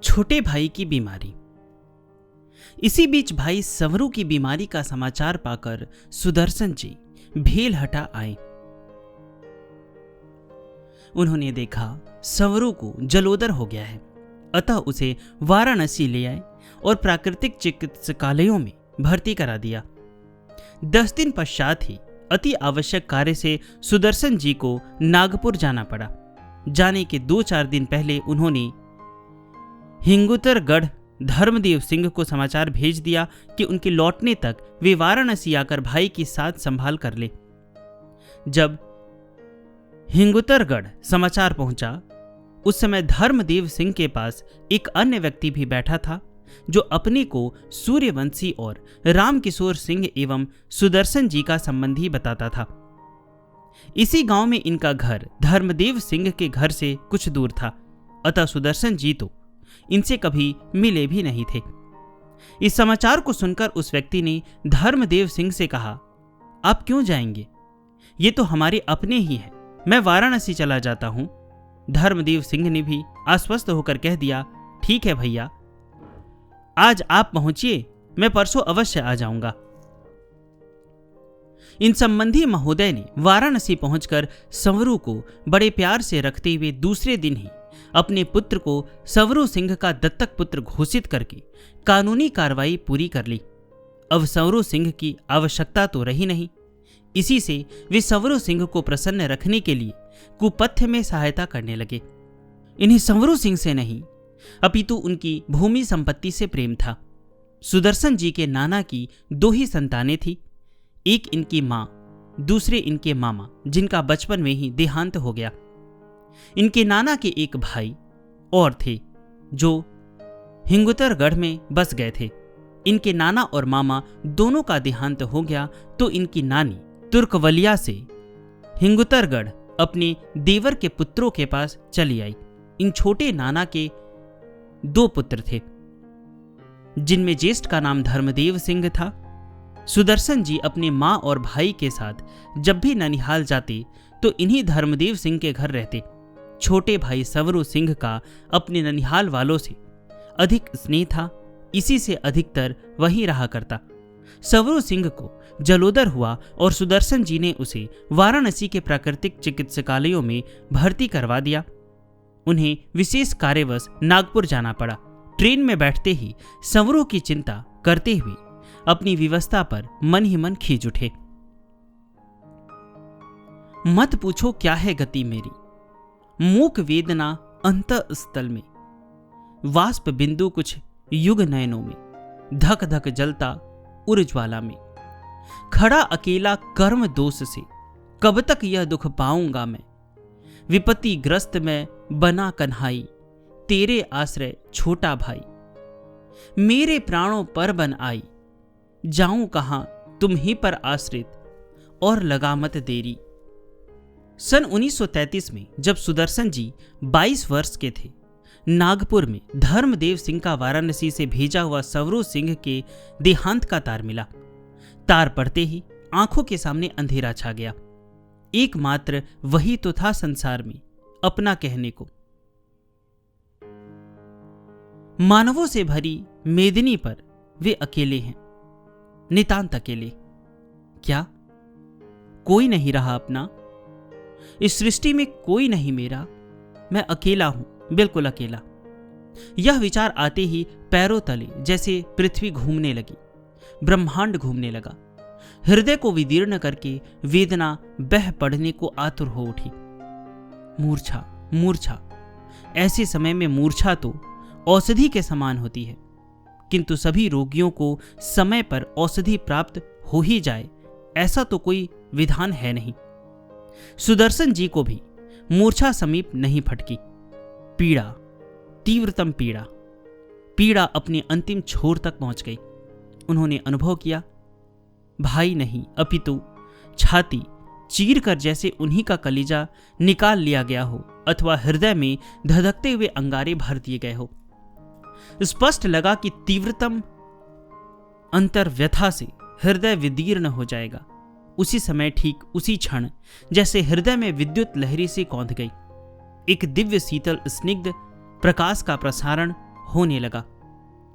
छोटे भाई की बीमारी। इसी बीच भाई संवरू की बीमारी का समाचार पाकर सुदर्शन जी भेलहटा आए। उन्होंने देखा संवरू को जलोदर हो गया है, अतः उसे वाराणसी ले आए और प्राकृतिक चिकित्सालयों में भर्ती करा दिया। 10 दिन पश्चात ही अति आवश्यक कार्य से सुदर्शन जी को नागपुर जाना पड़ा। जाने के 2-4 दिन पहले उन्होंने हिंगुतरगढ़ धर्मदेव सिंह को समाचार भेज दिया कि उनके लौटने तक वे वाराणसी आकर भाई की साथ संभाल कर ले। जब हिंगुतरगढ़ समाचार पहुंचा, उस समय धर्मदेव सिंह के पास एक अन्य व्यक्ति भी बैठा था जो अपने को सूर्यवंशी और रामकिशोर सिंह एवं सुदर्शन जी का संबंधी बताता था। इसी गांव में इनका घर धर्मदेव सिंह के घर से कुछ दूर था, अतः सुदर्शन जी तो इनसे कभी मिले भी नहीं थे। इस समाचार को सुनकर उस व्यक्ति ने धर्मदेव सिंह से कहा, आप क्यों जाएंगे? ये तो हमारे अपने ही हैं, मैं वाराणसी चला जाता हूं। धर्मदेव सिंह ने भी आश्वस्त होकर कह दिया, ठीक है भैया, आज आप पहुंचिए, मैं परसों अवश्य आ जाऊंगा। इन संबंधी महोदय ने वाराणसी पहुंचकर संवरू को बड़े प्यार से रखते हुए दूसरे दिन ही अपने पुत्र को संवरू सिंह का दत्तक पुत्र घोषित करके कानूनी कार्रवाई पूरी कर ली। अब संवरू सिंह की आवश्यकता तो रही नहीं। इसी से वे संवरू सिंह को प्रसन्न रखने के लिए कुपथ्य में सहायता करने लगे। इन्हें संवरू सिंह से नहीं, अपितु उनकी भूमि संपत्ति से प्रेम था। सुदर्शन जी के नाना की 2 ही संतानें थी, एक इनकी मां, दूसरे इनके मामा, जिनका बचपन में ही देहांत हो गया। इनके नाना के एक भाई और थे जो हिंगुतरगढ़ में बस गए थे। इनके नाना और मामा दोनों का देहांत हो गया तो इनकी नानी तुर्कवलिया से हिंगुतरगढ़ अपने देवर के पुत्रों के पास चली आई। इन छोटे नाना के 2 पुत्र थे, जिनमें ज्येष्ठ का नाम धर्मदेव सिंह था। सुदर्शन जी अपने मां और भाई के साथ जब भी ननिहाल जाते तो इन्हीं धर्मदेव सिंह के घर रहते। छोटे भाई संवरू सिंह का अपने ननिहाल वालों से अधिक स्नेह था, इसी से अधिकतर वहीं रहा करता। संवरू सिंह को जलोदर हुआ और सुदर्शन जी ने उसे वाराणसी के प्राकृतिक चिकित्सालयों में भर्ती करवा दिया। उन्हें विशेष कार्यवश नागपुर जाना पड़ा। ट्रेन में बैठते ही संवरू की चिंता करते हुए अपनी व्यवस्था पर मन ही मन खींच उठे। मत पूछो क्या है गति मेरी, मूक वेदना अंतःस्थल में, वाष्प बिंदु कुछ युग नयनों में, धक धक जलता उर्ज्वाला में, खड़ा अकेला कर्म दोष से, कब तक यह दुख पाऊंगा मैं, विपत्ति ग्रस्त में बना कन्हाई, तेरे आश्रय छोटा भाई, मेरे प्राणों पर बन आई, जाऊं कहां तुम ही पर आश्रित, और लगा मत देरी। सन 1933 में जब सुदर्शन जी 22 वर्ष के थे, नागपुर में धर्मदेव सिंह का वाराणसी से भेजा हुआ संवरू सिंह के देहांत का तार मिला। तार पड़ते ही आंखों के सामने अंधेरा छा गया। एकमात्र वही तो था संसार में अपना कहने को। मानवों से भरी मेदिनी पर वे अकेले हैं, नितांत अकेले। क्या कोई नहीं रहा अपना? इस सृष्टि में कोई नहीं मेरा, मैं अकेला हूं, बिल्कुल अकेला। यह विचार आते ही पैरों तले जैसे पृथ्वी घूमने लगी, ब्रह्मांड घूमने लगा। हृदय को विदीर्ण करके वेदना बह पड़ने को आतुर हो उठी। मूर्छा, मूर्छा। ऐसे समय में मूर्छा तो औषधि के समान होती है, किंतु सभी रोगियों को समय पर औषधि प्राप्त हो ही जाए ऐसा तो कोई विधान है नहीं। सुदर्शन जी को भी मूर्छा समीप नहीं फटकी। पीड़ा, तीव्रतम पीड़ा, पीड़ा अपने अंतिम छोर तक पहुंच गई। उन्होंने अनुभव किया, भाई नहीं अपितु छाती चीर कर जैसे उन्हीं का कलीजा निकाल लिया गया हो, अथवा हृदय में धधकते हुए अंगारे भर दिए गए हो। स्पष्ट लगा कि तीव्रतम अंतर्व्यथा से हृदय विदीर्ण हो जाएगा। उसी समय, ठीक उसी क्षण, जैसे हृदय में विद्युत लहरी से कौंध गई, एक दिव्य शीतल स्निग्ध प्रकाश का प्रसारण होने लगा।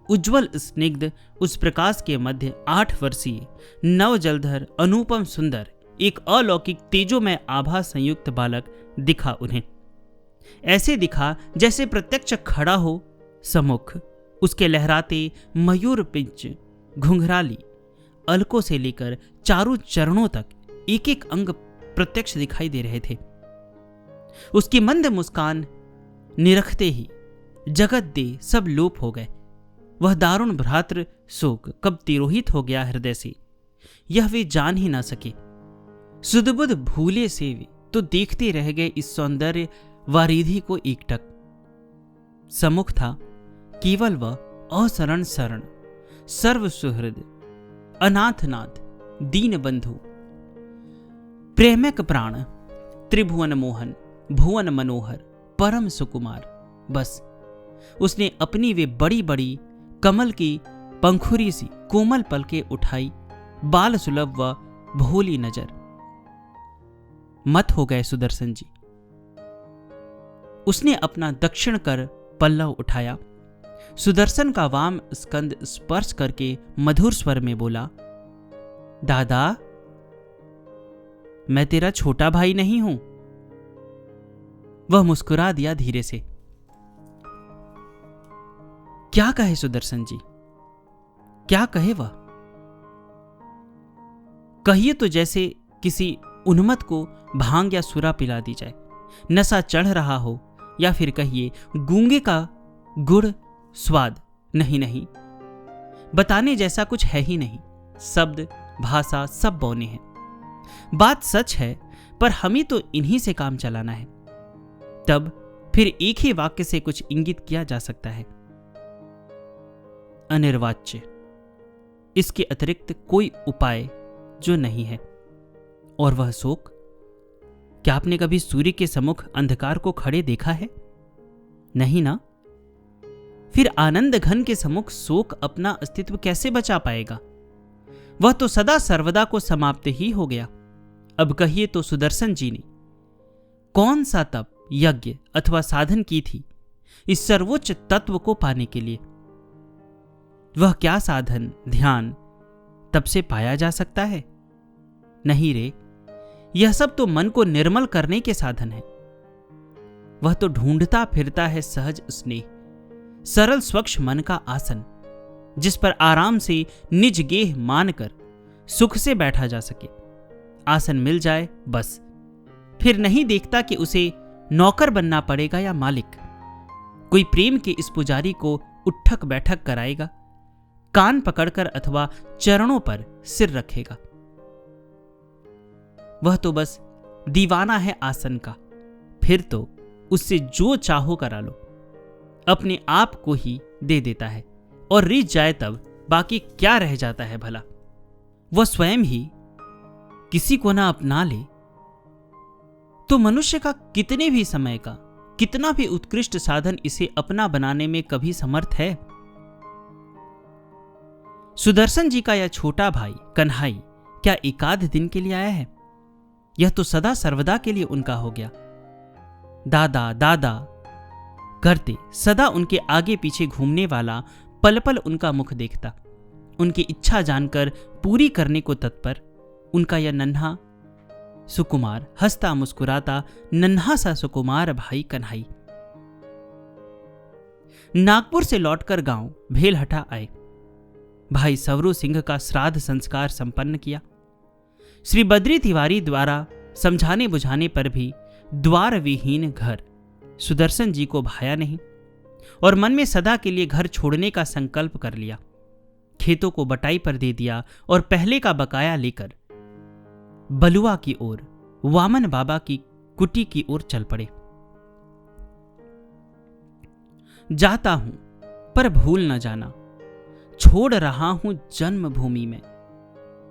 उज्जवल स्निग्ध उस प्रकाश के मध्य 8 वर्षीय नव जलधर अनुपम सुंदर एक अलौकिक तेजोमय आभा संयुक्त बालक दिखा उन्हें। ऐसे दिखा जैसे प्रत्यक्ष खड़ा हो सम्मुख। उसके लहराते मयूर पिंच घुंघराली अलकों से लेकर चारों चरणों तक एक एक अंग प्रत्यक्ष दिखाई दे रहे थे। उसकी मंद मुस्कान निरखते ही जगत दे सब लोप हो गए। वह दारुण भ्रातृ शोक कब तिरोहित हो गया हृदय से, यह वे जान ही ना सके। सुदबुद भूले से वे तो देखते रह गए इस सौंदर्य वारिधि को एकटक। सम्मुख था केवल वह असरण शरण सर्व सुहृद अनाथनाथ दीन बंधु प्रेमक प्राण त्रिभुवन मोहन भुवन मनोहर परम सुकुमार। बस उसने अपनी वे बड़ी बड़ी कमल की पंखुरी सी कोमल पलकें उठाई, बाल सुलभ व भोली नजर। मत हो गए सुदर्शन जी। उसने अपना दक्षिण कर पल्लव उठाया, सुदर्शन का वाम स्कंद स्पर्श करके मधुर स्वर में बोला, दादा मैं तेरा छोटा भाई नहीं हूं। वह मुस्कुरा दिया धीरे से। क्या कहे सुदर्शन जी, क्या कहे वह? कहिए तो जैसे किसी उन्मत्त को भांग या सुरा पिला दी जाए, नशा चढ़ रहा हो, या फिर कहिए गूंगे का गुड़ स्वाद। नहीं नहीं, बताने जैसा कुछ है ही नहीं। शब्द भाषा सब बौने हैं। बात सच है, पर हमें तो इन्हीं से काम चलाना है। तब फिर एक ही वाक्य से कुछ इंगित किया जा सकता है, अनिर्वाच्य। इसके अतिरिक्त कोई उपाय जो नहीं है। और वह शोक, क्या आपने कभी सूर्य के सम्मुख अंधकार को खड़े देखा है? नहीं ना। फिर आनंद घन के सम्मुख शोक अपना अस्तित्व कैसे बचा पाएगा? वह तो सदा सर्वदा को समाप्त ही हो गया। अब कहिए तो सुदर्शन जी ने कौन सा तप यज्ञ अथवा साधन की थी इस सर्वोच्च तत्व को पाने के लिए? वह क्या साधन ध्यान तब से पाया जा सकता है? नहीं रे, यह सब तो मन को निर्मल करने के साधन है। वह तो ढूंढता फिरता है सहज स्नेह, सरल स्वच्छ मन का आसन, जिस पर आराम से निज गेह मानकर सुख से बैठा जा सके। आसन मिल जाए बस, फिर नहीं देखता कि उसे नौकर बनना पड़ेगा या मालिक। कोई प्रेम के इस पुजारी को उठक बैठक कराएगा, कान पकड़कर अथवा चरणों पर सिर रखेगा। वह तो बस दीवाना है आसन का। फिर तो उससे जो चाहो करा लो, अपने आप को ही दे देता है, और रीझ जाए तब बाकी क्या रह जाता है भला? वह स्वयं ही किसी को ना अपना ले तो मनुष्य का कितने भी समय का कितना भी उत्कृष्ट साधन इसे अपना बनाने में कभी समर्थ है? सुदर्शन जी का यह छोटा भाई कन्हाई क्या एकाध दिन के लिए आया है? यह तो सदा सर्वदा के लिए उनका हो गया। दादा दादा करते सदा उनके आगे पीछे घूमने वाला पल पल उनका मुख देखता, उनकी इच्छा जानकर पूरी करने को तत्पर उनका यह नन्हा सुकुमार, हंसता मुस्कुराता नन्हा सा सुकुमार भाई कन्हाई। नागपुर से लौटकर गांव भेलहटा आए। भाई सवरू सिंह का श्राद्ध संस्कार संपन्न किया। श्री बद्री तिवारी द्वारा समझाने बुझाने पर भी द्वार विहीन घर सुदर्शन जी को भाया नहीं, और मन में सदा के लिए घर छोड़ने का संकल्प कर लिया। खेतों को बटाई पर दे दिया और पहले का बकाया लेकर बलुआ की ओर, वामन बाबा की कुटी की ओर चल पड़े। जाता हूं पर भूल न जाना, छोड़ रहा हूं जन्मभूमि में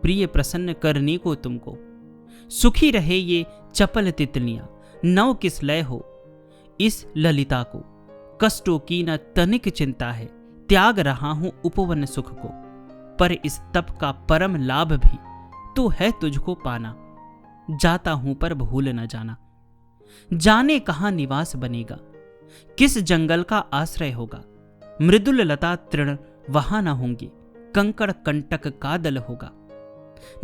प्रिय प्रसन्न करने को तुमको। सुखी रहे ये चपल तितलियां, नव किस लय हो इस ललिता को। कष्टों की न तनिक चिंता है, त्याग रहा हूं उपवन सुख को। पर इस तप का परम लाभ भी तो है तुझको पाना। जाता हूं पर भूल न जाना, जाने कहां निवास बनेगा, किस जंगल का आश्रय होगा। मृदुल लता तृण वहां न होंगे, कंकड़ कंटक का दल होगा।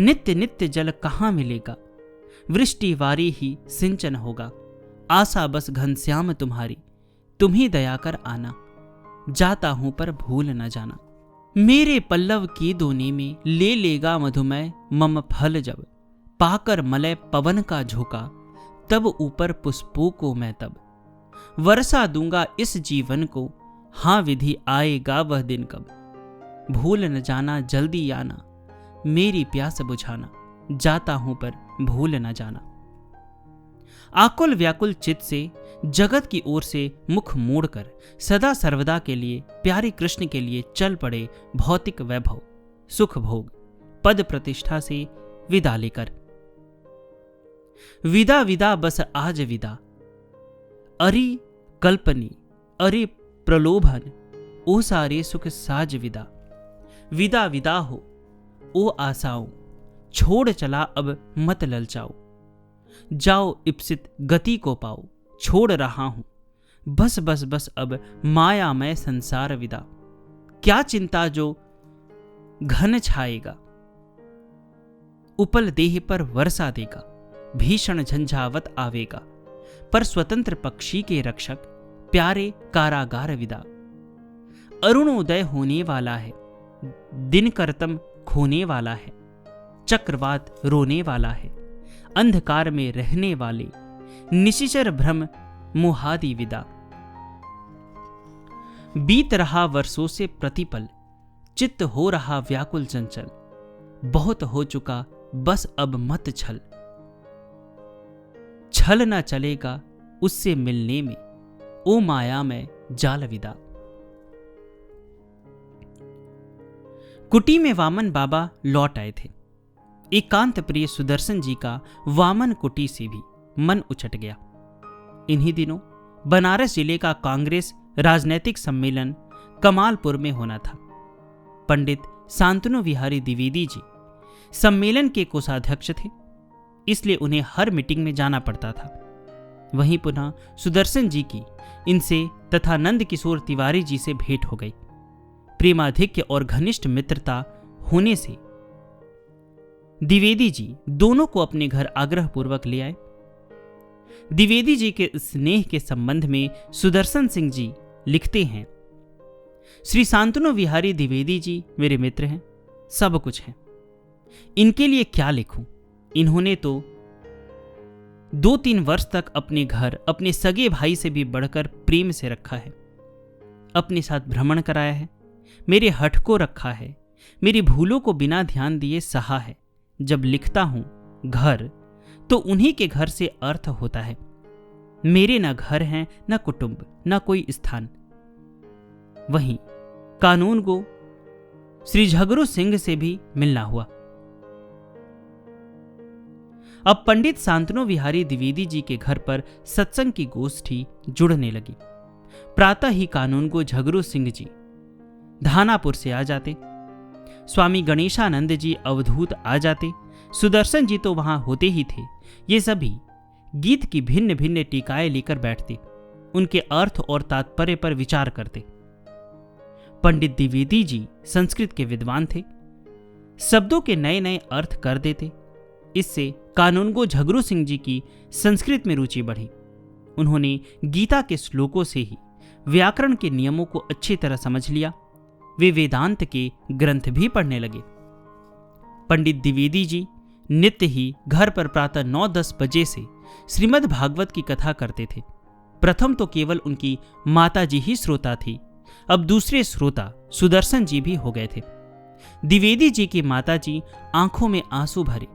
नित्य नित्य जल कहाँ मिलेगा, वृष्टि वारी ही सिंचन होगा। आशा बस घनश्याम तुम्हारी, तुम ही दया कर आना, जाता हूं पर भूल न जाना। मेरे पल्लव की दोने में ले लेगा मधुमय मम फल जब, पाकर मलय पवन का झोंका, तब ऊपर पुष्पों को मैं तब वर्षा दूंगा इस जीवन को। हाँ विधि आएगा वह दिन कब, भूल न जाना जल्दी आना, मेरी प्यास बुझाना, जाता हूं पर भूल न जाना। आकुल व्याकुल चित्त से जगत की ओर से मुख मोड़कर सदा सर्वदा के लिए प्यारे कृष्ण के लिए चल पड़े भौतिक वैभव, सुख भोग, पद प्रतिष्ठा से विदा लेकर। विदा विदा बस आज विदा, अरि कल्पनी अरे प्रलोभन, ओ सारे सुख साज विदा। विदा विदा हो ओ आशाओं, छोड़ चला अब मत ललचाओ। जाओ इप्सित गति को पाओ, छोड़ रहा हूं बस बस बस अब मायामय संसार विदा। क्या चिंता जो घन छाएगा, उपल देह पर वर्षा देगा। भीषण झंझावत आवेगा, पर स्वतंत्र पक्षी के रक्षक प्यारे कारागार विदा। अरुणोदय होने वाला है, दिन करतम खोने वाला है। चक्रवात रोने वाला है, अंधकार में रहने वाले निशिचर भ्रम मुहादि विदा। बीत रहा वर्षों से प्रतिपल, चित्त हो रहा व्याकुल चंचल। बहुत हो चुका बस अब मत छल, छल न चलेगा उससे मिलने में, ओ माया में जाल विदा। कुटी में वामन बाबा लौट आए थे। एकांत प्रिय सुदर्शन जी का वामन कुटी से भी मन उछट गया। इन्हीं दिनों बनारस जिले का कांग्रेस राजनैतिक सम्मेलन कमालपुर में होना था। पंडित शांतनु विहारी द्विवेदी जी सम्मेलन के कोषाध्यक्ष थे, इसलिए उन्हें हर मीटिंग में जाना पड़ता था। वहीं पुनः सुदर्शन जी की इनसे तथा नंद किशोर तिवारी जी से भेंट हो गई। प्रेमाधिक्य और घनिष्ठ मित्रता होने से द्विवेदी जी दोनों को अपने घर आग्रहपूर्वक ले आए। द्विवेदी जी के स्नेह के संबंध में सुदर्शन सिंह जी लिखते हैं, श्री शांतनु विहारी द्विवेदी जी मेरे मित्र हैं, सब कुछ हैं। इनके लिए क्या लिखूं? इन्होंने तो 2-3 वर्ष तक अपने घर अपने सगे भाई से भी बढ़कर प्रेम से रखा है। अपने साथ भ्रमण कराया है, मेरे हठ को रखा है, मेरी भूलों को बिना ध्यान दिए सहा है। जब लिखता हूं घर, तो उन्हीं के घर से अर्थ होता है। मेरे न घर हैं, न कुटुंब, न कोई स्थान। वहीं कानून को श्री झगरू सिंह से भी मिलना हुआ। अब पंडित शांतनु विहारी द्विवेदी जी के घर पर सत्संग की गोष्ठी जुड़ने लगी। प्रातः ही कानून को झगरू सिंह जी धानापुर से आ जाते, स्वामी गणेशानंद जी अवधूत आ जाते, सुदर्शन जी तो वहां होते ही थे। ये सभी गीत की भिन्न भिन्न टीकाएं लेकर बैठते, उनके अर्थ और तात्पर्य पर विचार करते। पंडित द्विवेदी जी संस्कृत के विद्वान थे, शब्दों के नए नए अर्थ कर देते। इससे कानूनगो झगरू सिंह जी की संस्कृत में रुचि बढ़ी। उन्होंने गीता के श्लोकों से ही व्याकरण के नियमों को अच्छी तरह समझ लिया। वे वेदांत के ग्रंथ भी पढ़ने लगे। पंडित द्विवेदी जी नित्य ही घर पर प्रातः 9-10 बजे से श्रीमद् भागवत की कथा करते थे। प्रथम तो केवल उनकी माता जी ही श्रोता थी, अब दूसरे श्रोता सुदर्शन जी भी हो गए थे। द्विवेदी जी की माता जी आंखों में आंसू भरे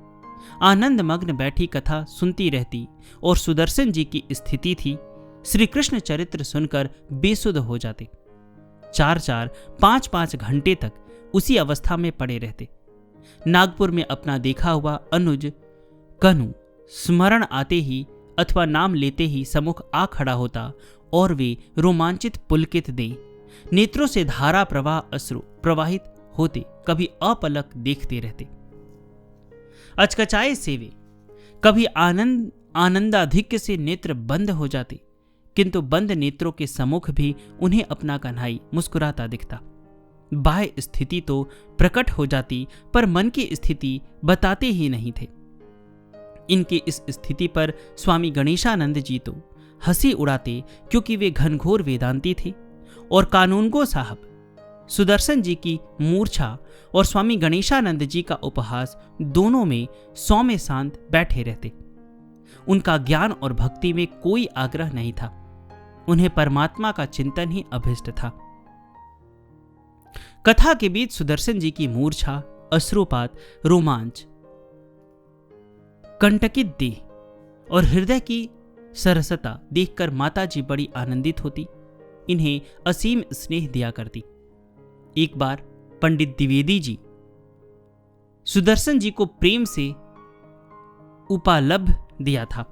आनंद मग्न बैठी कथा सुनती रहती और सुदर्शन जी की स्थिति थी श्री कृष्ण चरित्र सुनकर बेसुध हो जाते। 4-4, 5-5 घंटे तक उसी अवस्था में पड़े रहते। नागपुर में अपना देखा हुआ अनुज कनु स्मरण आते ही अथवा नाम लेते ही सम्मुख आ खड़ा होता और वे रोमांचित पुलकित दे नेत्रों से धारा प्रवाह अश्रु प्रवाहित होते कभी अपलक देखते रहते। अचकचाए से वे कभी आनंदाधिक्य से नेत्र बंद हो जाते, किंतु बंद नेत्रों के सम्मुख भी उन्हें अपना कन्हई मुस्कुराता दिखता। बाह्य स्थिति तो प्रकट हो जाती, पर मन की स्थिति बताते ही नहीं थे। इनकी इस स्थिति पर स्वामी गणेशानंद जी तो हंसी उड़ाते, क्योंकि वे घनघोर वेदांती थे और कानूनगो साहब सुदर्शन जी की मूर्छा और स्वामी गणेशानंद जी का उपहास दोनों में सौम्य शांत बैठे रहते। उनका ज्ञान और भक्ति में कोई आग्रह नहीं था, उन्हें परमात्मा का चिंतन ही अभिष्ट था। कथा के बीच सुदर्शन जी की मूर्छा, अश्रुपात, रोमांच, कंटकित देह और हृदय की सरसता देखकर माता जी बड़ी आनंदित होती, इन्हें असीम स्नेह दिया करती। एक बार पंडित द्विवेदी जी सुदर्शन जी को प्रेम से उपालभ दिया था।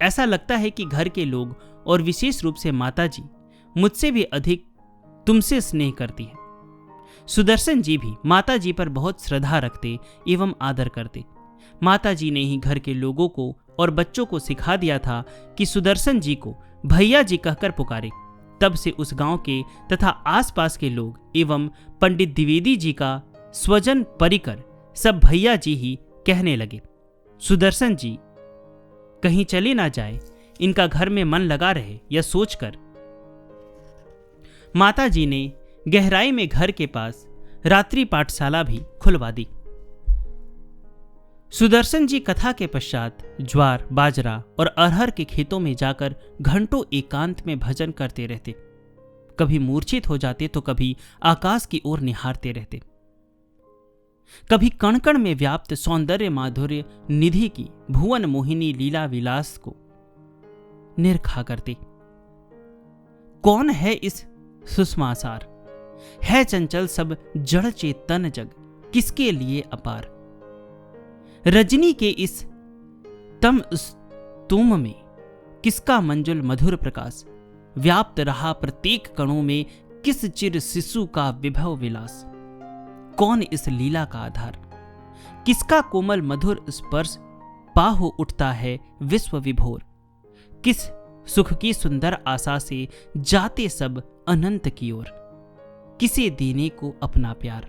ऐसा लगता है कि घर के लोग और विशेष रूप से माता जी मुझसे भी अधिक तुमसे स्नेह करती है। सुदर्शन जी भी माता जी पर बहुत श्रद्धा रखते एवं आदर करते। माता जी ने ही घर के लोगों को और बच्चों को सिखा दिया था कि सुदर्शन जी को भैया जी कहकर पुकारे। तब से उस गांव के तथा आसपास के लोग एवं पंडित द्विवेदी जी का स्वजन परिकर सब भैया जी ही कहने लगे। सुदर्शन जी कहीं चले ना जाए, इनका घर में मन लगा रहे, यह सोचकर माता जी ने गहराई में घर के पास रात्रि पाठशाला भी खुलवा दी। सुदर्शन जी कथा के पश्चात ज्वार, बाजरा और अरहर के खेतों में जाकर घंटों एकांत में भजन करते रहते। कभी मूर्छित हो जाते तो कभी आकाश की ओर निहारते रहते। कभी कण कण में व्याप्त सौंदर्य माधुर्य निधि की भुवन मोहिनी लीला विलास को निरखा करते। कौन है इस सुषमासार, है चंचल सब जड़ चेतन जग, किसके लिए अपार। रजनी के इस तम स्तूम में किसका मंजुल मधुर प्रकाश, व्याप्त रहा प्रत्येक कणों में किस चिर शिशु का विभव विलास। कौन इस लीला का आधार, किसका कोमल मधुर स्पर्श पाहो उठता है विश्व विभोर। किस सुख की सुंदर आशा से जाते सब अनंत की ओर, किसे देने को अपना प्यार।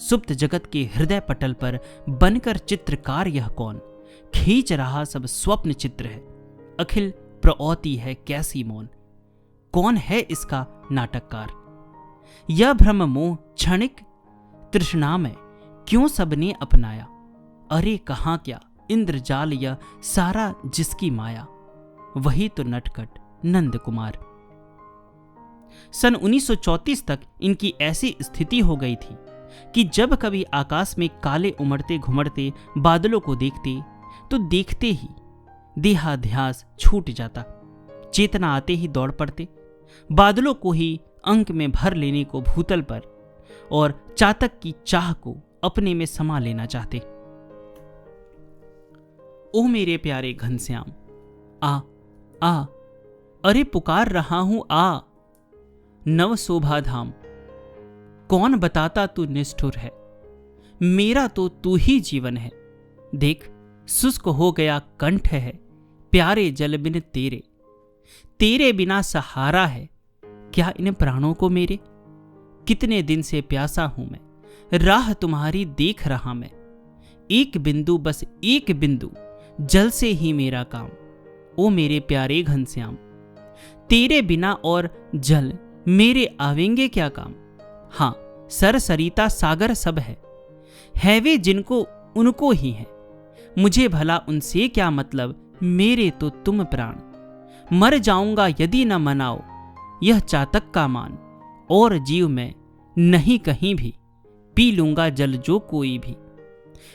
सुप्त जगत के हृदय पटल पर बनकर चित्रकार यह कौन, खींच रहा सब स्वप्न चित्र है, अखिल प्रौति है कैसी मौन। कौन है इसका नाटककार, यह भ्रम मोह क्षणिक तृष्णा में क्यों सबने अपनाया। अरे कहां क्या इंद्रजाल यह सारा जिसकी माया, वही तो नटखट नंद कुमार। सन 1934 तक इनकी ऐसी स्थिति हो गई थी कि जब कभी आकाश में काले उमड़ते घुमड़ते बादलों को देखते तो देखते ही देहाध्यास छूट जाता। चेतना आते ही दौड़ पड़ते, बादलों को ही अंक में भर लेने को भूतल पर और चातक की चाह को अपने में समा लेना चाहते। ओ मेरे प्यारे घनश्याम, आ आ, अरे पुकार रहा हूं आ। नव शोभा धाम, कौन बताता तू निष्ठुर है, मेरा तो तू ही जीवन है। देख शुष्क हो गया कंठ है, प्यारे जल बिन तेरे, तेरे बिना सहारा है क्या इन प्राणों को मेरे। कितने दिन से प्यासा हूं मैं, राह तुम्हारी देख रहा मैं। एक बिंदु, बस एक बिंदु जल से ही मेरा काम। ओ मेरे प्यारे घनश्याम, तेरे बिना और जल मेरे आवेंगे क्या काम। हां सर सरिता सागर सब है वे जिनको उनको ही है। मुझे भला उनसे क्या मतलब, मेरे तो तुम प्राण। मर जाऊंगा यदि न मनाओ यह चातक का मान। और जीव में नहीं कहीं भी, पी लूंगा जल जो कोई भी।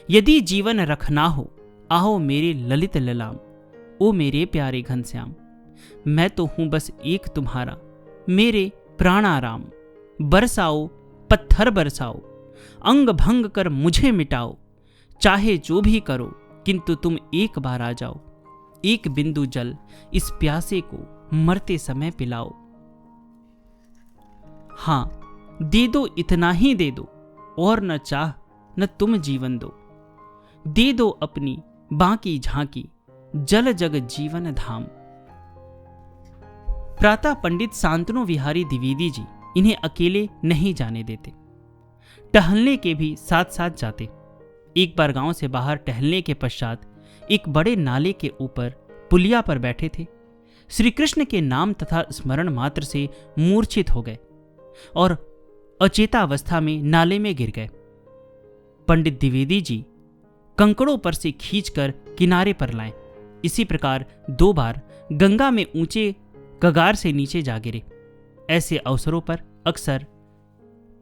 यदि जीवन रखना हो आओ मेरे ललित ललाम। ओ मेरे प्यारे घनश्याम, मैं तो हूं बस एक तुम्हारा, मेरे प्राणाराम। बरसाओ पत्थर बरसाओ, अंग भंग कर मुझे मिटाओ। चाहे जो भी करो किंतु तुम एक बार आ जाओ। एक बिंदु जल इस प्यासे को मरते समय पिलाओ। हां दे दो, इतना ही दे दो, और न चाह न तुम जीवन दो। दे दो अपनी बाकी झांकी, जल जग जीवन धाम। प्रातः पंडित शांतनु विहारी द्विवेदी जी इन्हें अकेले नहीं जाने देते, टहलने के भी साथ साथ जाते। एक बार गांव से बाहर टहलने के पश्चात एक बड़े नाले के ऊपर पुलिया पर बैठे थे। श्री कृष्ण के नाम तथा स्मरण मात्र से मूर्छित हो गए और अचेतावस्था में नाले में गिर गए। पंडित द्विवेदी जी कंकड़ों पर से खींचकर किनारे पर लाए। इसी प्रकार 2 बार गंगा में ऊंचे कगार से नीचे जा गिरे। ऐसे अवसरों पर अक्सर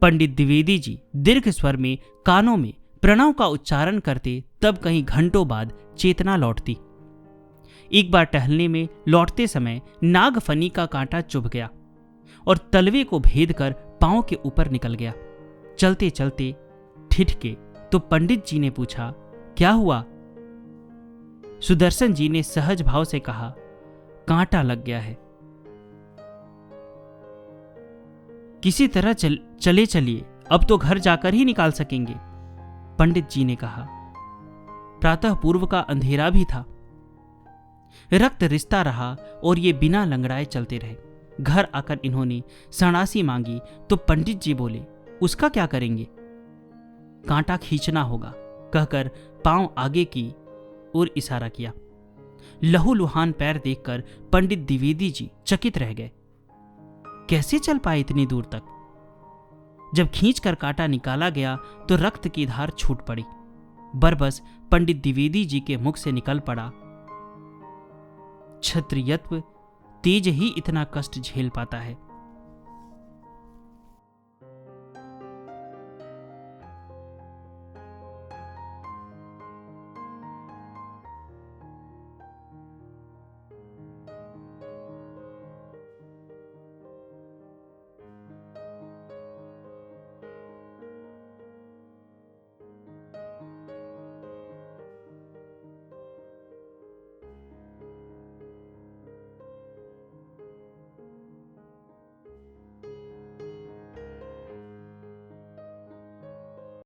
पंडित द्विवेदी जी दीर्घ स्वर में कानों में प्रणव का उच्चारण करते, तब कहीं घंटों बाद चेतना लौटती। एक बार टहलने में लौटते समय नागफनी का कांटा चुभ गया और तलवे को भेद कर पांव के ऊपर निकल गया। चलते चलते ठिठके तो पंडित जी ने पूछा, क्या हुआ? सुदर्शन जी ने सहज भाव से कहा, कांटा लग गया है। किसी तरह चले चलिए, अब तो घर जाकर ही निकाल सकेंगे, पंडित जी ने कहा। प्रातः पूर्व का अंधेरा भी था। रक्त रिसता रहा और ये बिना लंगड़ाए चलते रहे। घर आकर इन्होंने सणासी मांगी तो पंडित जी बोले, उसका क्या करेंगे? कांटा खींचना होगा, कहकर पांव आगे की ओर इशारा किया। लहूलुहान पैर देखकर पंडित द्विवेदी जी चकित रह गए। कैसे चल पाए इतनी दूर तक? जब खींचकर कांटा निकाला गया तो रक्त की धार छूट पड़ी। बरबस पंडित द्विवेदी जी के मुख से निकल पड़ा, क्षत्रियत्व तेज ही इतना कष्ट झेल पाता है।